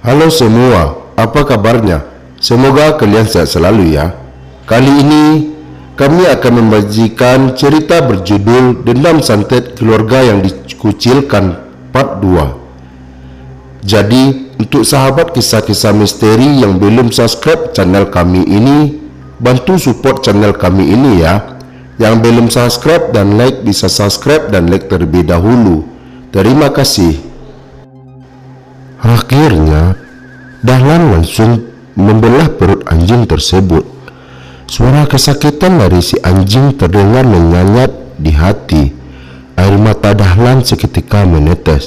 Halo semua, apa kabarnya? Semoga kalian sehat selalu ya. Kali ini kami akan membagikan cerita berjudul Dendam Santet Keluarga yang Dikucilkan Part 2. Jadi, untuk sahabat kisah-kisah misteri yang belum subscribe channel kami ini, bantu support channel kami ini ya. Yang belum subscribe dan like bisa subscribe dan like terlebih dahulu. Terima kasih. Akhirnya, Dahlan langsung membelah perut anjing tersebut. Suara kesakitan dari si anjing terdengar menyanyat di hati. Air mata Dahlan seketika menetes.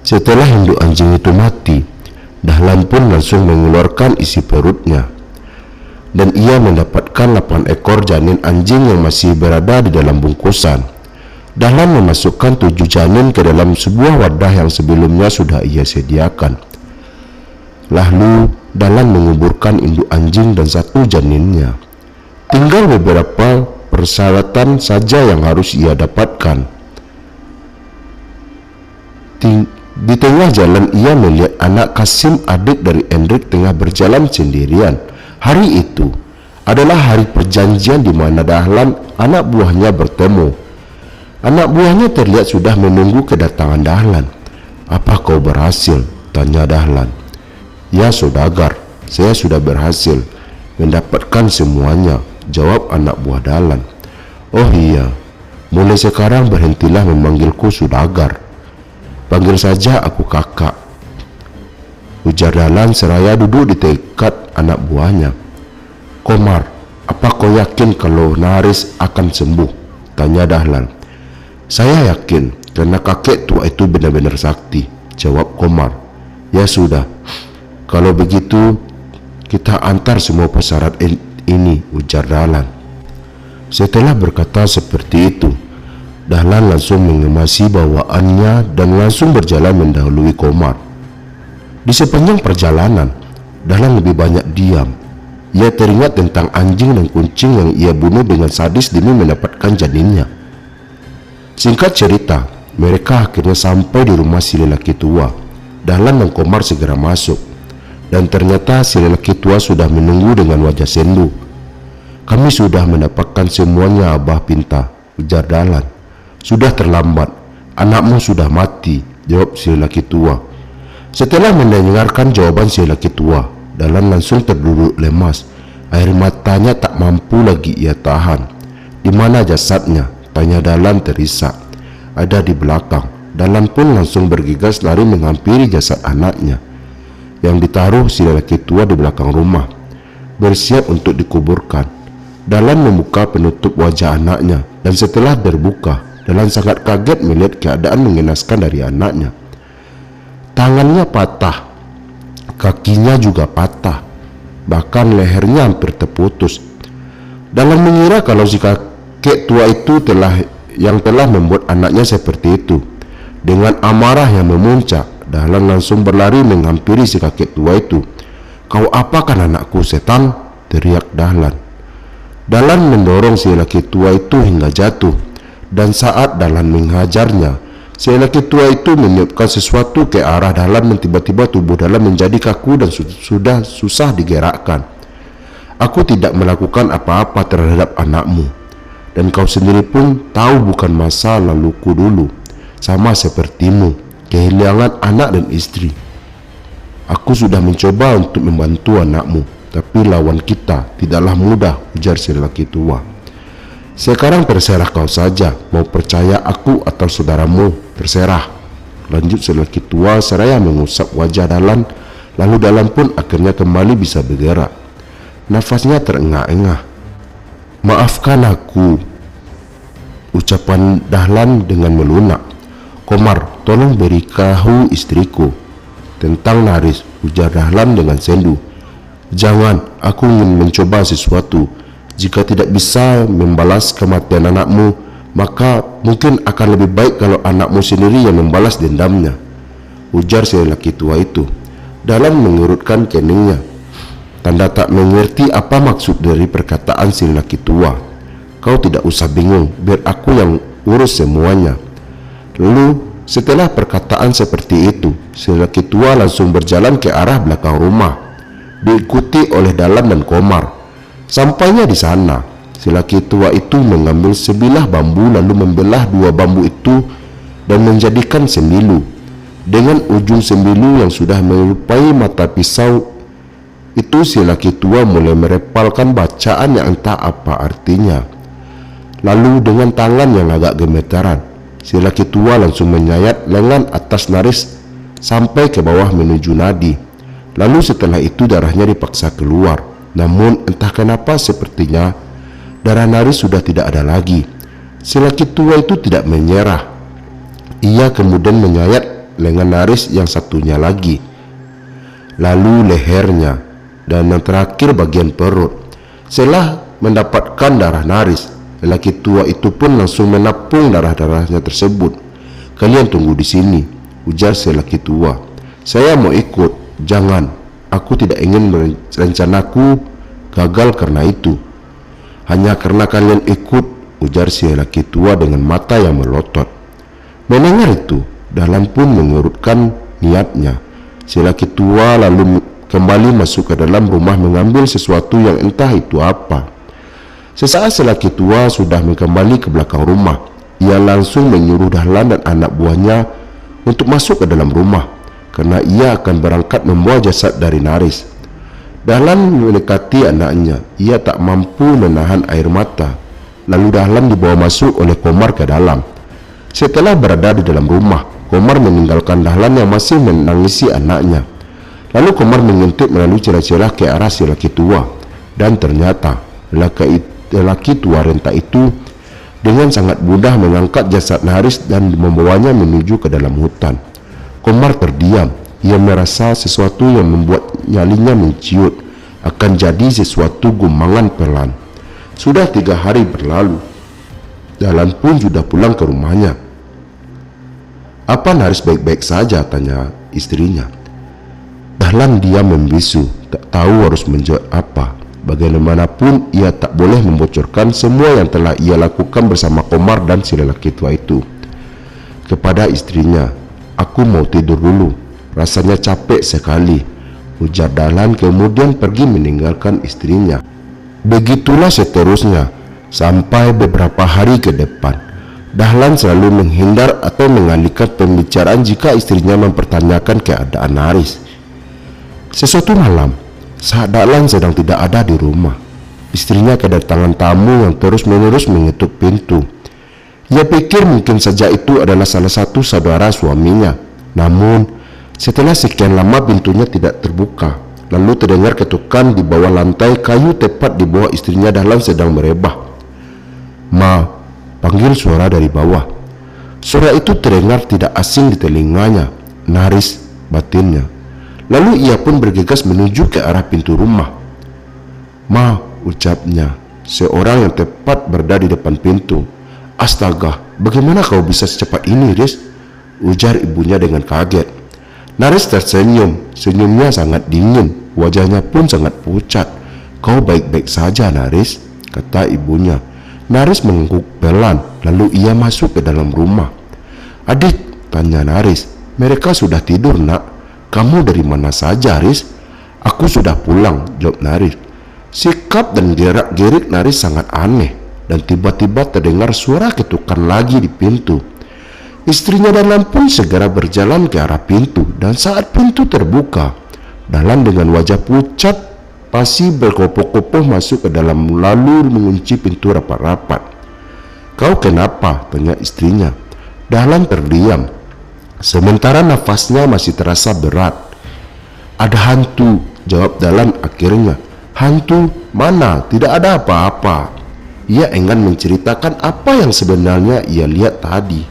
Setelah induk anjing itu mati, Dahlan pun langsung mengeluarkan isi perutnya. Dan ia mendapatkan 8 ekor janin anjing yang masih berada di dalam bungkusan. Dahlan memasukkan 7 janin ke dalam sebuah wadah yang sebelumnya sudah ia sediakan. Lalu Dahlan menguburkan induk anjing dan 1 janinnya. Tinggal beberapa persyaratan saja yang harus ia dapatkan. Di tengah jalan ia melihat anak Kasim, adik dari Hendrik, tengah berjalan sendirian. Hari itu adalah hari perjanjian di mana Dahlan anak buahnya bertemu. Anak buahnya terlihat sudah menunggu kedatangan Dahlan. "Apa kau berhasil?" tanya Dahlan. "Ya saudagar, saya sudah berhasil mendapatkan semuanya," jawab anak buah Dahlan. "Oh iya, mulai sekarang berhentilah memanggilku saudagar. Panggil saja aku kakak," ujar Dahlan seraya duduk di dekat anak buahnya. "Komar, apa kau yakin kalau Naris akan sembuh?" tanya Dahlan. "Saya yakin, karena kakek tua itu benar-benar sakti," jawab Komar. "Ya sudah, kalau begitu kita antar semua persyarat ini," ujar Dahlan. Setelah berkata seperti itu, Dahlan langsung mengemasi bawaannya dan langsung berjalan mendahului Komar. Di sepanjang perjalanan, Dahlan lebih banyak diam. Ia teringat tentang anjing dan kucing yang ia bunuh dengan sadis demi mendapatkan janinnya. Singkat cerita, mereka akhirnya sampai di rumah si lelaki tua. Dahlan dan Komar segera masuk, dan ternyata si lelaki tua sudah menunggu dengan wajah sendu. "Kami sudah mendapatkan semuanya, Abah Pinta," ujar Dahlan. "Sudah terlambat, anakmu sudah mati," jawab si lelaki tua. Setelah mendengarkan jawaban si lelaki tua, Dahlan langsung terduduk lemas. Air matanya tak mampu lagi ia tahan. "Di mana jasadnya?" tanya Dahlan terisak. "Ada di belakang." Dahlan pun langsung bergegas lari menghampiri jasad anaknya yang ditaruh si lelaki tua di belakang rumah, bersiap untuk dikuburkan. Dahlan membuka penutup wajah anaknya, dan setelah terbuka, Dahlan sangat kaget melihat keadaan mengenaskan dari anaknya. Tangannya patah, kakinya juga patah, bahkan lehernya hampir terputus. Dahlan mengira kalau si kakek tua itu telah membuat anaknya seperti itu. Dengan amarah yang memuncak, Dahlan langsung berlari menghampiri si kakek tua itu. "Kau apakan anakku, setan?" teriak Dahlan. Dahlan mendorong si lelaki tua itu hingga jatuh, dan saat Dahlan menghajarnya, si lelaki tua itu meniupkan sesuatu ke arah Dahlan dan tiba-tiba tubuh Dahlan menjadi kaku dan sudah susah digerakkan. "Aku tidak melakukan apa-apa terhadap anakmu. Dan kau sendiri pun tahu bukan masa laluku dulu, sama sepertimu, kehilangan anak dan istri. Aku sudah mencoba untuk membantu anakmu, tapi lawan kita tidaklah mudah," ujar si lelaki tua. "Sekarang terserah kau saja, mau percaya aku atau saudaramu, terserah," lanjut si lelaki tua seraya mengusap wajah Dahlan. Lalu Dahlan pun akhirnya kembali bisa bergerak. Nafasnya terengah-engah. "Maafkan aku," ucapan Dahlan dengan melunak. "Komar, tolong beritahu istriku tentang Naris," ujar Dahlan dengan sendu. "Jangan, aku ingin mencoba sesuatu. Jika tidak bisa membalas kematian anakmu, maka mungkin akan lebih baik kalau anakmu sendiri yang membalas dendamnya," ujar si lelaki tua itu. Dahlan mengerutkan keningnya, tanda tak mengerti apa maksud dari perkataan si lelaki tua. "Kau tidak usah bingung, biar aku yang urus semuanya." Lalu Setelah perkataan seperti itu, si lelaki tua langsung berjalan ke arah belakang rumah, diikuti oleh Dahlan dan Komar. Sampainya di sana, si lelaki tua itu mengambil sebilah bambu lalu membelah dua bambu itu dan menjadikan sembilu. Dengan ujung sembilu yang sudah menyerupai mata pisau itu, si lelaki tua mulai merepalkan bacaan yang entah apa artinya. Lalu dengan tangan yang agak gemetaran, si lelaki tua langsung menyayat lengan atas Naris sampai ke bawah menuju nadi. Lalu setelah itu darahnya dipaksa keluar. Namun entah kenapa sepertinya darah Naris sudah tidak ada lagi. Si lelaki tua itu tidak menyerah. Ia kemudian menyayat lengan Naris yang satunya lagi, lalu lehernya, dan yang terakhir bagian perut. Setelah mendapatkan darah Naris, lelaki tua itu pun langsung menapung darah-darahnya tersebut. "Kalian tunggu di sini," ujar si lelaki tua. "Saya mau ikut." "Jangan, aku tidak ingin rencanaku gagal karena itu." "Hanya karena kalian ikut," ujar si lelaki tua dengan mata yang melotot. Mendengar itu, Dahlan pun mengurutkan niatnya. Si lelaki tua lalu kembali masuk ke dalam rumah mengambil sesuatu yang entah itu apa. Sesaat si lelaki tua sudah kembali ke belakang rumah, ia langsung menyuruh Dahlan dan anak buahnya untuk masuk ke dalam rumah, karena ia akan berangkat membawa jasad dari Naris. Dahlan mendekati anaknya, ia tak mampu menahan air mata. Lalu Dahlan dibawa masuk oleh Komar ke dalam. Setelah berada di dalam rumah, Komar meninggalkan Dahlan yang masih menangisi anaknya. Lalu Komar mengintip melalui celah-celah ke arah si lelaki tua, dan ternyata lelaki tua renta itu dengan sangat mudah mengangkat jasad Naris dan membawanya menuju ke dalam hutan. Komar terdiam. Ia merasa sesuatu yang membuat nyalinya menciut akan jadi sesuatu gumangan pelan. Sudah 3 hari berlalu. Dahlan pun sudah pulang ke rumahnya. "Apa Naris baik-baik saja?" tanya istrinya. Dahlan diam membisu, tak tahu harus menjawab apa. Bagaimanapun ia tak boleh membocorkan semua yang telah ia lakukan bersama Komar dan si lelaki tua itu. Kepada istrinya, "Aku mau tidur dulu, rasanya capek sekali," ujar Dahlan kemudian pergi meninggalkan istrinya. Begitulah seterusnya sampai beberapa hari ke depan. Dahlan selalu menghindar atau mengalihkan pembicaraan jika istrinya mempertanyakan keadaan Naris. Sesuatu malam, saat Dahlan sedang tidak ada di rumah, istrinya kedatangan tamu yang terus-menerus mengetuk pintu. Ia pikir mungkin saja itu adalah salah satu saudara suaminya. Namun, setelah sekian lama pintunya tidak terbuka. Lalu terdengar ketukan di bawah lantai kayu tepat di bawah istrinya Dahlan sedang merebah. "Ma," panggil suara dari bawah. Suara itu terdengar tidak asing di telinganya. "Naris," batinnya. Lalu ia pun bergegas menuju ke arah pintu rumah. "Ma," ucapnya, seorang yang tepat berada di depan pintu. "Astaga, bagaimana kau bisa secepat ini, Riz?" ujar ibunya dengan kaget. Naris tersenyum, senyumnya sangat dingin, wajahnya pun sangat pucat. "Kau baik-baik saja, Naris?" kata ibunya. Naris mengangguk pelan, lalu ia masuk ke dalam rumah. "Adik," tanya Naris, "mereka sudah tidur, nak." "Kamu dari mana saja, Riz?" "Aku sudah pulang," jawab Naris. Sikap dan gerak-gerik Naris sangat aneh, dan tiba-tiba terdengar suara ketukan lagi di pintu. Istrinya Dahlan pun segera berjalan ke arah pintu, dan saat pintu terbuka, Dahlan dengan wajah pucat pasti berkopoh-kopoh masuk ke dalam lalu mengunci pintu rapat-rapat. "Kau kenapa?" tanya istrinya. Dahlan terdiam, sementara nafasnya masih terasa berat. "Ada hantu," jawab Dahlan akhirnya. "Hantu? Mana? Tidak ada apa-apa." Ia enggan menceritakan apa yang sebenarnya ia lihat tadi.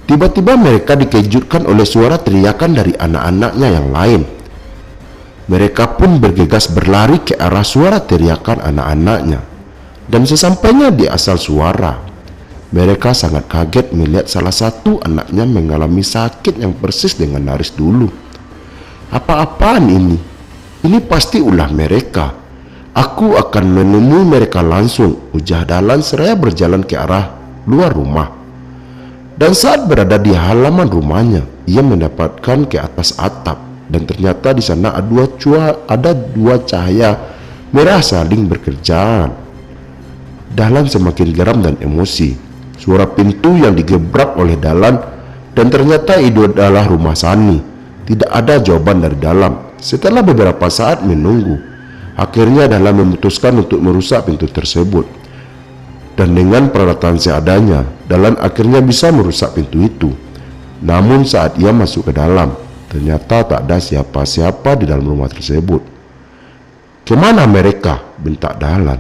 Tiba-tiba mereka dikejutkan oleh suara teriakan dari anak-anaknya yang lain. Mereka pun bergegas berlari ke arah suara teriakan anak-anaknya. Dan sesampainya di asal suara, mereka sangat kaget melihat salah satu anaknya mengalami sakit yang persis dengan Naris dulu. "Apa-apaan ini? Ini pasti ulah mereka. Aku akan menemui mereka langsung," ujar Dahlan seraya berjalan ke arah luar rumah. Dan saat berada di halaman rumahnya, ia mendapatkan ke atas atap, dan ternyata di sana ada dua cahaya merah saling bekerja. Dahlan semakin geram dan emosi. Suara pintu yang digebrak oleh Dahlan, dan ternyata itu adalah rumah Sani. Tidak ada jawaban dari dalam. Setelah beberapa saat menunggu, akhirnya Dahlan memutuskan untuk merusak pintu tersebut. Dan dengan peralatan seadanya, Dahlan akhirnya bisa merusak pintu itu. Namun saat ia masuk ke dalam, ternyata tak ada siapa-siapa di dalam rumah tersebut. "Kemana mereka?" bentak Dahlan.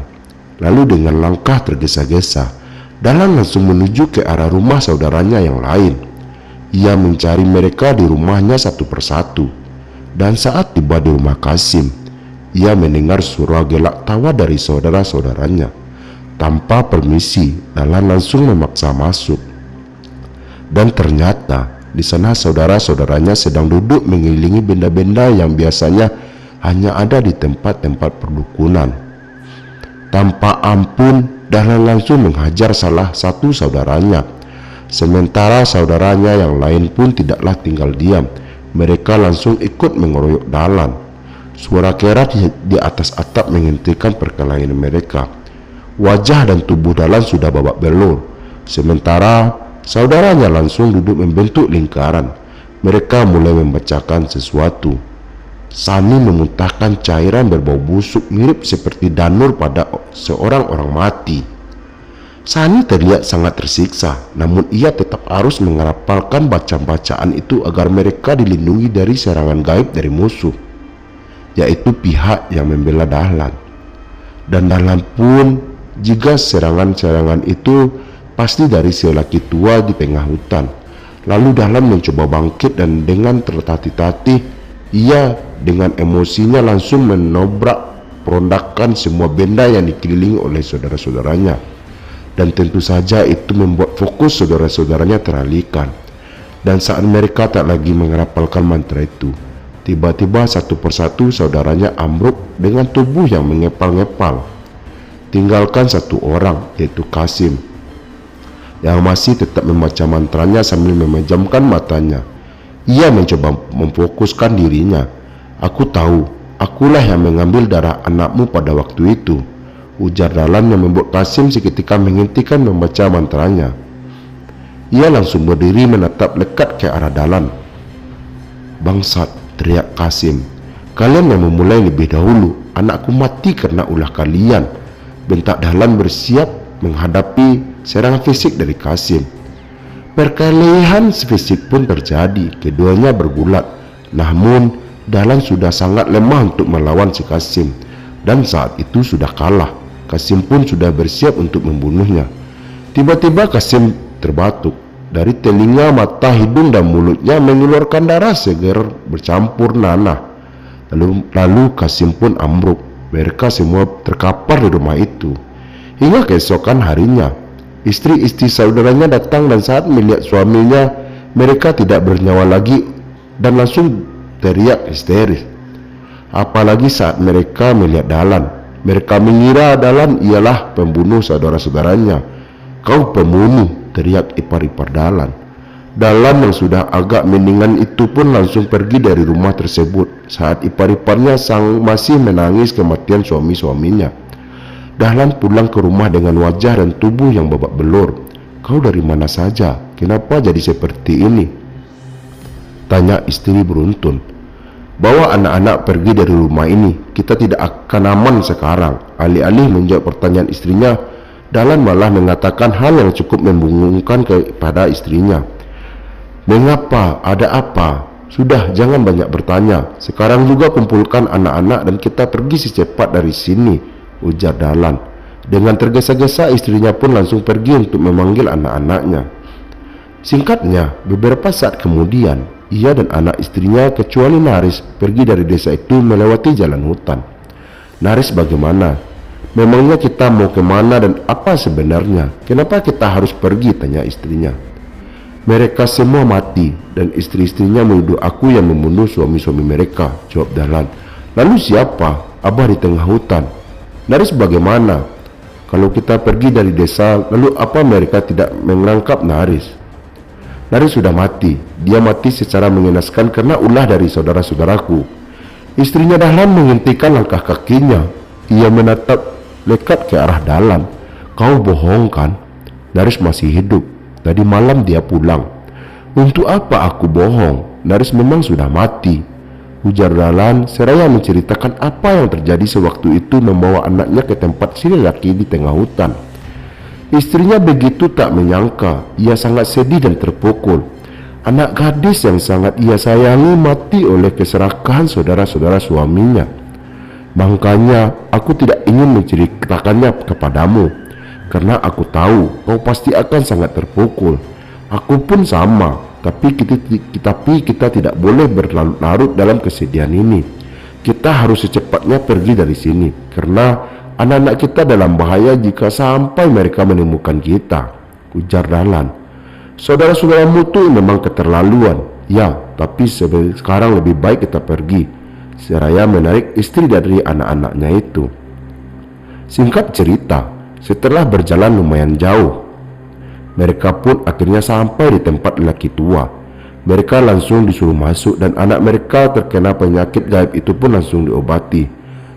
Lalu dengan langkah tergesa-gesa, Dahlan langsung menuju ke arah rumah saudaranya yang lain. Ia mencari mereka di rumahnya satu persatu. Dan saat tiba di rumah Kasim, ia mendengar suara gelak tawa dari saudara-saudaranya. Tanpa permisi, Dahlan langsung memaksa masuk. Dan ternyata di sana saudara-saudaranya sedang duduk mengelilingi benda-benda yang biasanya hanya ada di tempat-tempat perdukunan. Tanpa ampun, Dahlan langsung menghajar salah satu saudaranya. Sementara saudaranya yang lain pun tidaklah tinggal diam. Mereka langsung ikut mengeroyok Dahlan. Suara kerat di atas atap menghentikan perkelahian mereka. Wajah dan tubuh Dahlan sudah babak belur. Sementara saudaranya langsung duduk membentuk lingkaran. Mereka mulai membacakan sesuatu. Sani memuntahkan cairan berbau busuk mirip seperti danur pada seorang orang mati. Sani terlihat sangat tersiksa, namun ia tetap harus mengerapalkan bacaan-bacaan itu agar mereka dilindungi dari serangan gaib dari musuh, yaitu pihak yang membela Dahlan. Dan Dahlan pun, jika serangan-serangan itu pasti dari si lelaki tua di tengah hutan. Lalu Dahlan mencoba bangkit dan dengan tertatih-tatih, ia dengan emosinya langsung menobrak perondakan semua benda yang dikelilingi oleh saudara-saudaranya. Dan tentu saja itu membuat fokus saudara-saudaranya teralihkan. Dan saat mereka tak lagi mengerapalkan mantra itu, tiba-tiba satu persatu saudaranya ambruk dengan tubuh yang mengepal-ngepal. Tinggalkan satu orang, yaitu Kasim, yang masih tetap membaca mantranya sambil memejamkan matanya. Ia mencoba memfokuskan dirinya. "Aku tahu, akulah yang mengambil darah anakmu pada waktu itu," ujar Dahlan yang membuat Kasim seketika menghentikan membaca mantranya. Ia langsung berdiri menatap lekat ke arah Dahlan. "Bangsat," teriak Kasim, "kalian yang memulai lebih dahulu. Anakku mati karena ulah kalian," bentak Dahlan bersiap menghadapi serangan fisik dari Kasim. Perkelahian fisik pun terjadi. Keduanya bergulat. Namun Dahlan sudah sangat lemah untuk melawan si Kasim, dan saat itu sudah kalah. Kasim pun sudah bersiap untuk membunuhnya. Tiba-tiba Kasim terbatuk. Dari telinga, mata, hidung, dan mulutnya mengeluarkan darah segar bercampur nanah. Lalu Kasim pun ambruk. Mereka semua terkapar di rumah itu. Hingga keesokan harinya, istri-istri saudaranya datang, dan saat melihat suaminya, mereka tidak bernyawa lagi dan langsung teriak histeris. Apalagi saat mereka melihat Dahlan. Mereka mengira Dahlan ialah pembunuh saudara-saudaranya. "Kau pembunuh!" teriak ipar-ipar Dahlan. Dahlan yang sudah agak mendingan itu pun langsung pergi dari rumah tersebut saat ipar-iparnya masih menangis kematian suami-suaminya. Dahlan pulang ke rumah dengan wajah dan tubuh yang babak belur. "Kau dari mana saja? Kenapa jadi seperti ini?" tanya istri beruntun. "Bawa anak-anak pergi dari rumah ini. Kita tidak akan aman sekarang." Alih-alih menjawab pertanyaan istrinya, Dahlan malah mengatakan hal yang cukup membingungkan kepada istrinya. "Mengapa? Ada apa? Sudah, jangan banyak bertanya. Sekarang juga kumpulkan anak-anak dan kita pergi secepat dari sini," ujar Dahlan. Dengan tergesa-gesa istrinya pun langsung pergi untuk memanggil anak-anaknya. Singkatnya, beberapa saat kemudian, ia dan anak istrinya kecuali Naris pergi dari desa itu melewati jalan hutan. "Naris, bagaimana? Memangnya kita mau kemana dan apa sebenarnya? Kenapa kita harus pergi?" tanya istrinya. "Mereka semua mati dan istri-istrinya menuduh aku yang membunuh suami-suami mereka," jawab Dahlan. "Lalu siapa? Abah di tengah hutan. Naris, bagaimana? Kalau kita pergi dari desa, lalu apa mereka tidak menangkap Naris?" Naris sudah mati. Dia mati secara mengenaskan karena ulah dari saudara-saudaraku. Istrinya Dahlan menghentikan langkah kakinya. Ia menatap lekat ke arah Dahlan. Kau bohong kan? Naris masih hidup. Tadi malam dia pulang. Untuk apa aku bohong? Naris memang sudah mati, ujar Dahlan seraya menceritakan apa yang terjadi sewaktu itu membawa anaknya ke tempat si lelaki di tengah hutan. Istrinya begitu tak menyangka. Ia sangat sedih dan terpukul. Anak gadis yang sangat ia sayangi mati oleh keserakahan saudara-saudara suaminya. Makanya aku tidak ingin menceritakannya kepadamu, karena aku tahu kau pasti akan sangat terpukul. Aku pun sama, tapi kita tidak boleh berlarut-larut dalam kesedihan ini. Kita harus secepatnya pergi dari sini, karena anak-anak kita dalam bahaya jika sampai mereka menemukan kita, ujar Dahlan. Saudara-saudaramu itu memang keterlaluan. Ya, tapi sekarang lebih baik kita pergi, seraya menarik istri dari anak-anaknya itu. Singkat cerita, setelah berjalan lumayan jauh, mereka pun akhirnya sampai di tempat lelaki tua. Mereka langsung disuruh masuk dan anak mereka terkena penyakit gaib itu pun langsung diobati.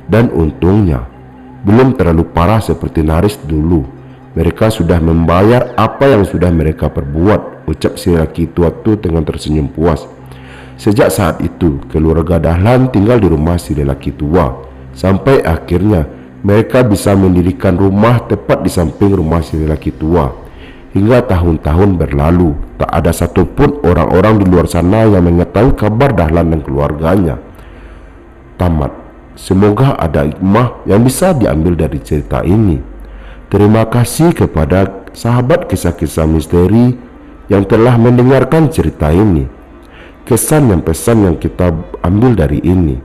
Dan untungnya belum terlalu parah seperti Naris dulu. Mereka sudah membayar apa yang sudah mereka perbuat, ucap si lelaki tua itu dengan tersenyum puas. Sejak saat itu, keluarga Dahlan tinggal di rumah si lelaki tua, sampai akhirnya mereka bisa mendirikan rumah tepat di samping rumah si lelaki tua. Hingga tahun-tahun berlalu, tak ada satupun orang-orang di luar sana yang mengetahui kabar Dahlan dan keluarganya. Tamat. Semoga ada hikmah yang bisa diambil dari cerita ini. Terima kasih kepada sahabat kisah-kisah misteri yang telah mendengarkan cerita ini. Kesan dan pesan yang kita ambil dari ini,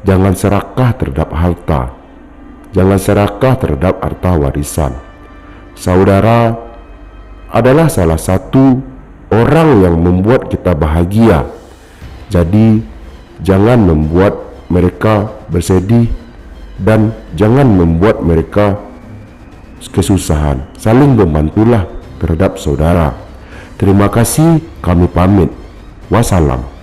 jangan serakah terhadap harta, jangan serakah terhadap harta warisan. Saudara adalah salah satu orang yang membuat kita bahagia. Jadi jangan membuat mereka bersedih dan jangan membuat mereka kesusahan. Saling membantulah terhadap saudara. Terima kasih, kami pamit. Wassalam.